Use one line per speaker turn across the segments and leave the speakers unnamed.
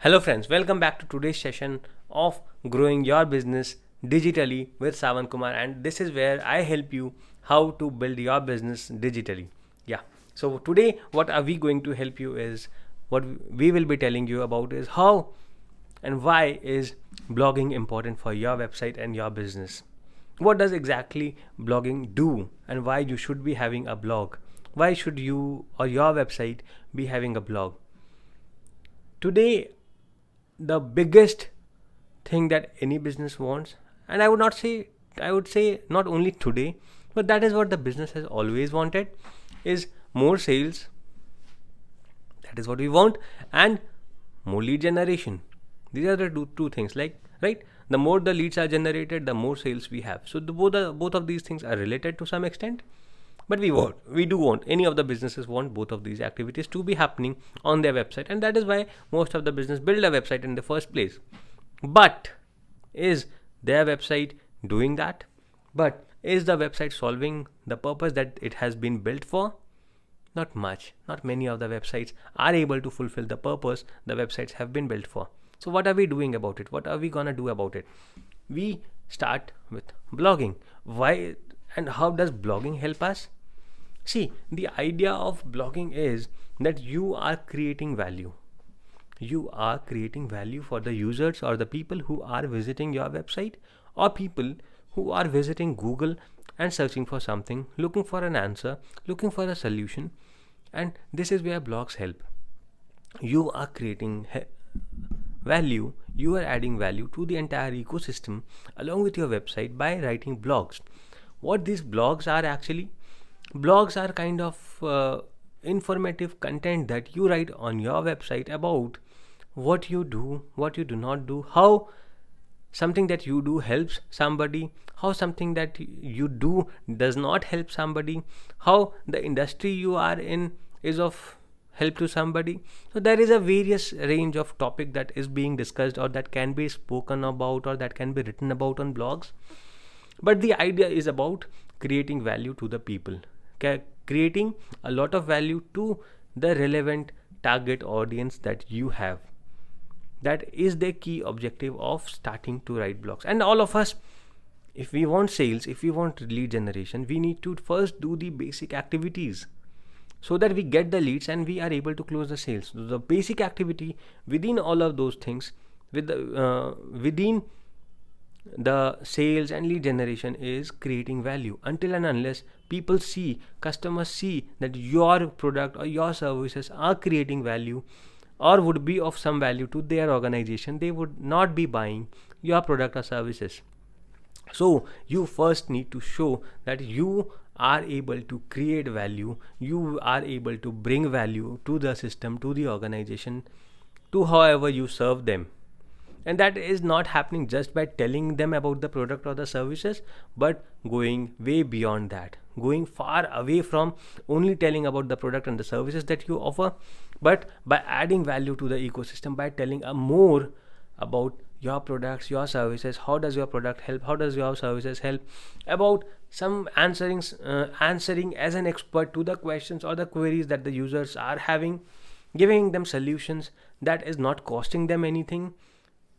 Hello, friends. Welcome back to today's session of Growing Your Business Digitally with Savan Kumar. And this is where I help you how to build your business digitally. Yeah. So, today, what are we going to help you is what we will be telling you about is how and why is blogging important for your website and your business. What does exactly blogging do and why you should be having a blog? Why should you or your website be having a blog? Today, the biggest thing that any business wants, and I would say not only today, but that is what the business has always wanted, is more sales. That is what we want, and more lead generation. These are the two things, like, right? The more the leads are generated, the more sales we have. So both of these things are related to some extent, but we do want, any of the businesses want both of these activities to be happening on their website, and that is why most of the business build a website in the first place. But is their website doing that? But is the website solving the purpose that it has been built for? Not much. Not many of the websites are able to fulfill the purpose the websites have been built for. So what are we doing about it? What are we gonna do about it? We start with blogging. Why and how does blogging help us? See, the idea of blogging is that you are creating value. You are creating value for the users or the people who are visiting your website, or people who are visiting Google and searching for something, looking for an answer, looking for a solution. And this is where blogs help. You are creating value, you are adding value to the entire ecosystem along with your website by writing blogs. What these blogs are actually? Blogs are kind of informative content that you write on your website about what you do, what you do not do, how something that you do helps somebody, how something that you do does not help somebody, how the industry you are in is of help to somebody. So there is a various range of topic that is being discussed, or that can be spoken about, or that can be written about on blogs. But the idea is about creating value to the people, creating a lot of value to the relevant target audience that you have. That is the key objective of starting to write blogs. And all of us, if we want sales, if we want lead generation, we need to first do the basic activities so that we get the leads and we are able to close the sales. So the basic activity within all of those things, within the sales and lead generation, is creating value. Until and unless people see, customers see that your product or your services are creating value or would be of some value to their organization, they would not be buying your product or services. So you first need to show that you are able to create value, you are able to bring value to the system, to the organization, to however you serve them. And that is not happening just by telling them about the product or the services, but going way beyond that, going far away from only telling about the product and the services that you offer, but by adding value to the ecosystem, by telling more about your products, your services, how does your product help, how does your services help, about some answering as an expert to the questions or the queries that the users are having, giving them solutions that is not costing them anything.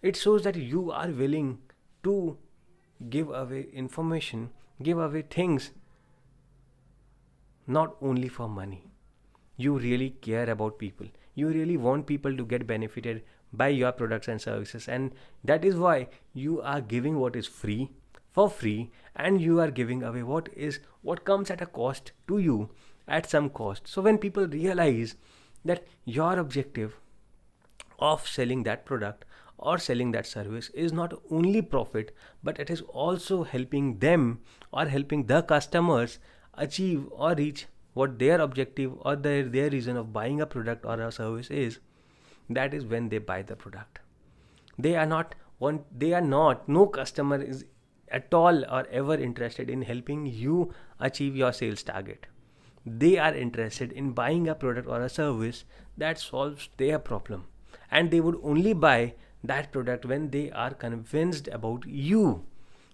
It shows that you are willing to give away information, give away things, not only for money. You really care about people. You really want people to get benefited by your products and services, and that is why you are giving what is free for free, and you are giving away what comes at a cost to you, at some cost. So when people realize that your objective of selling that product or selling that service is not only profit, but it is also helping them or helping the customers achieve or reach what their objective or their reason of buying a product or a service is, that is when they buy the product. No customer is at all or ever interested in helping you achieve your sales target. They are interested in buying a product or a service that solves their problem, and they would only buy that product when they are convinced about you,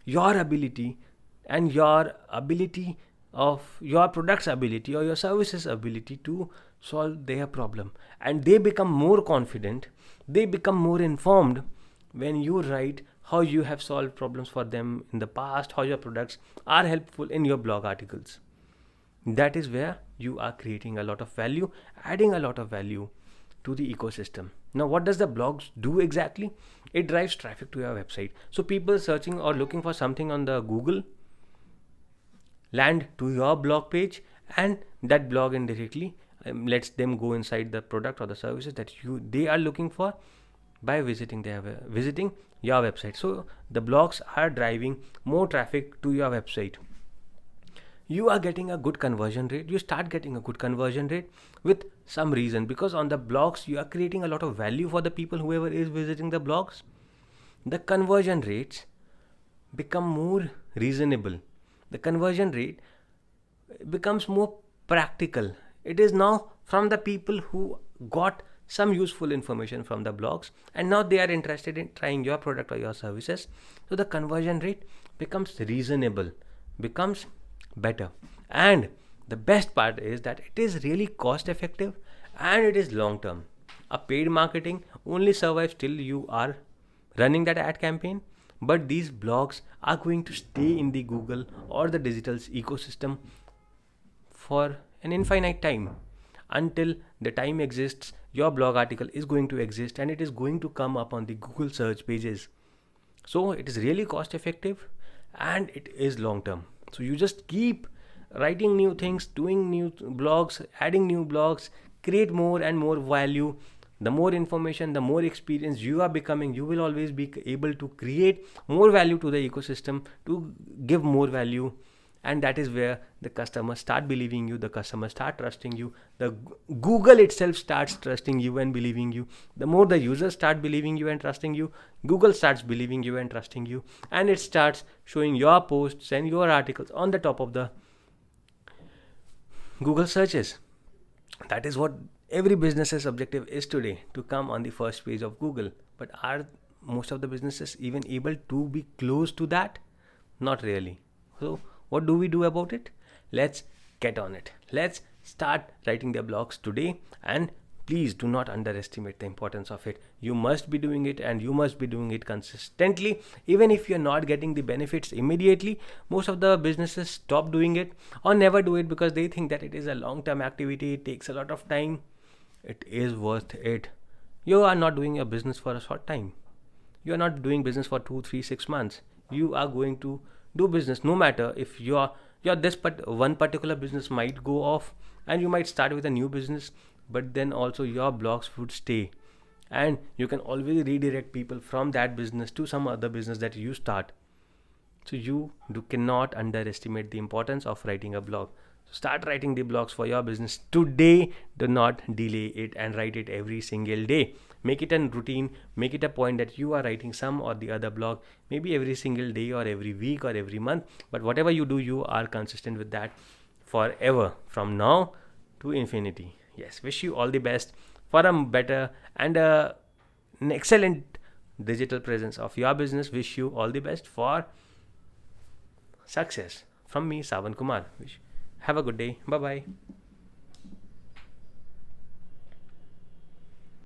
your ability, and your ability of your product's ability or your services ability to solve their problem, and they become more confident, they become more informed when you write how you have solved problems for them in the past, how your products are helpful in your blog articles. That is where you are creating a lot of value, adding a lot of value to the ecosystem. Now, what does the blogs do exactly? It drives traffic to your website. So people searching or looking for something on the Google land to your blog page, and that blog indirectly lets them go inside the product or the services that they are looking for by visiting your website. So the blogs are driving more traffic to your website. You are getting a good conversion rate. You start getting a good conversion rate with some reason, because on the blogs you are creating a lot of value for the people, whoever is visiting the blogs. The conversion rates become more reasonable. The conversion rate becomes more practical. It is now from the people who got some useful information from the blogs, and now they are interested in trying your product or your services. So the conversion rate becomes reasonable, becomes better. And the best part is that it is really cost effective and it is long term. A paid marketing only survives till you are running that ad campaign, but these blogs are going to stay in the Google or the digital ecosystem for an infinite time. Until the time exists, your blog article is going to exist and it is going to come up on the Google search pages. So it is really cost effective and it is long term. So you just keep writing new things, doing new blogs, adding new blogs, create more and more value. The more information, the more experience you are becoming, you will always be able to create more value to the ecosystem, to give more value. And that is where the customers start believing you, the customers start trusting you, the Google itself starts trusting you and believing you. The more the users start believing you and trusting you, Google starts believing you and trusting you, and it starts showing your posts and your articles on the top of the Google searches. That is what every business's objective is today, to come on the first page of Google. But are most of the businesses even able to be close to that? Not really. So what do we do about it? Let's get on it. Let's start writing their blogs today, and please do not underestimate the importance of it. You must be doing it, and you must be doing it consistently. Even if you're not getting the benefits immediately, most of the businesses stop doing it or never do it because they think that it is a long-term activity, it takes a lot of time. It is worth it. You are not doing a business for a short time. You are not doing business for 2, 3, 6 months. You are going to do business no matter if one particular business might go off and you might start with a new business, but then also your blogs would stay, and you can always redirect people from that business to some other business that you start. So you cannot underestimate the importance of writing a blog. So start writing the blogs for your business today. Do not delay it, and write it every single day. Make it a routine. Make it a point that you are writing some or the other blog, maybe every single day or every week or every month. But whatever you do, you are consistent with that forever, from now to infinity. Yes, wish you all the best for a better and an excellent digital presence of your business. Wish you all the best for success. From me, Savan Kumar. Have a good day. Bye bye.